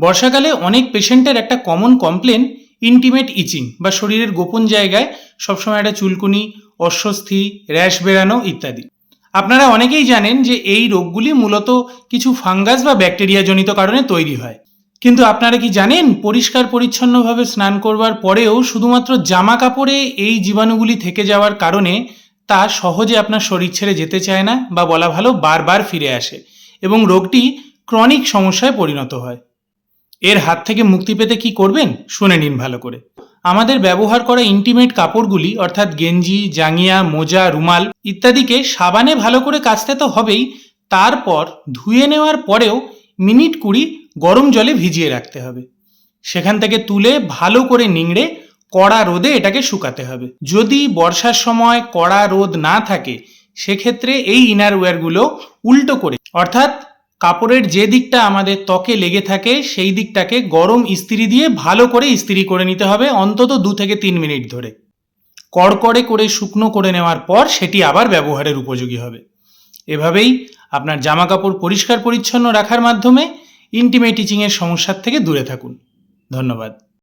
বর্ষাকালে অনেক পেশেন্টের একটা কমন কমপ্লেন ইন্টিমেট ইচিং বা শরীরের গোপন জায়গায় সবসময় একটা চুলকুনি, অস্বস্তি, র্যাশ বেরানো ইত্যাদি। আপনারা অনেকেই জানেন যে এই রোগগুলি মূলত কিছু ফাঙ্গাস বা ব্যাকটেরিয়া জনিত কারণে তৈরি হয়। কিন্তু আপনারা কি জানেন পরিষ্কার পরিচ্ছন্নভাবে স্নান করবার পরেও শুধুমাত্র জামা কাপড়ে এই জীবাণুগুলি থেকে যাওয়ার কারণে তা সহজে আপনার শরীর ছেড়ে যেতে চায় না, বা বলা ভালো বারবার ফিরে আসে এবং রোগটি ক্রনিক সমস্যায় পরিণত হয়। এর হাত থেকে মুক্তি পেতে কি করবেন শুনে নিন ভালো করে। আমাদের ব্যবহার করা ইন্টিমেট কাপড়গুলি অর্থাৎ গেঞ্জি, জাঙ্গিয়া, মোজা, রুমাল ইত্যাদিকে সাবানে ভালো করে কাচতে তো হবেই, তারপর ধুয়ে নেওয়ার পরেও মিনিট 20 গরম জলে ভিজিয়ে রাখতে হবে। সেখান থেকে তুলে ভালো করে নিংড়ে কড়া রোদে এটাকে শুকাতে হবে। যদি বর্ষার সময় কড়া রোদ না থাকে সেক্ষেত্রে এই ইনারওয়্যারগুলো উল্টো করে, অর্থাৎ কাপড়ের যে দিকটা আমাদের ত্বকে লেগে থাকে সেই দিকটাকে গরম ইস্ত্রি দিয়ে ভালো করে ইস্ত্রি করে নিতে হবে অন্তত 2 থেকে 3 মিনিট ধরে। কড়কড়ে করে শুকনো করে নেওয়ার পর সেটি আবার ব্যবহারের উপযোগী হবে। এভাবেই আপনার জামা কাপড় পরিষ্কার পরিচ্ছন্ন রাখার মাধ্যমে ইন্টিমেট ইচিংয়ের সমস্যার থেকে দূরে থাকুন। ধন্যবাদ।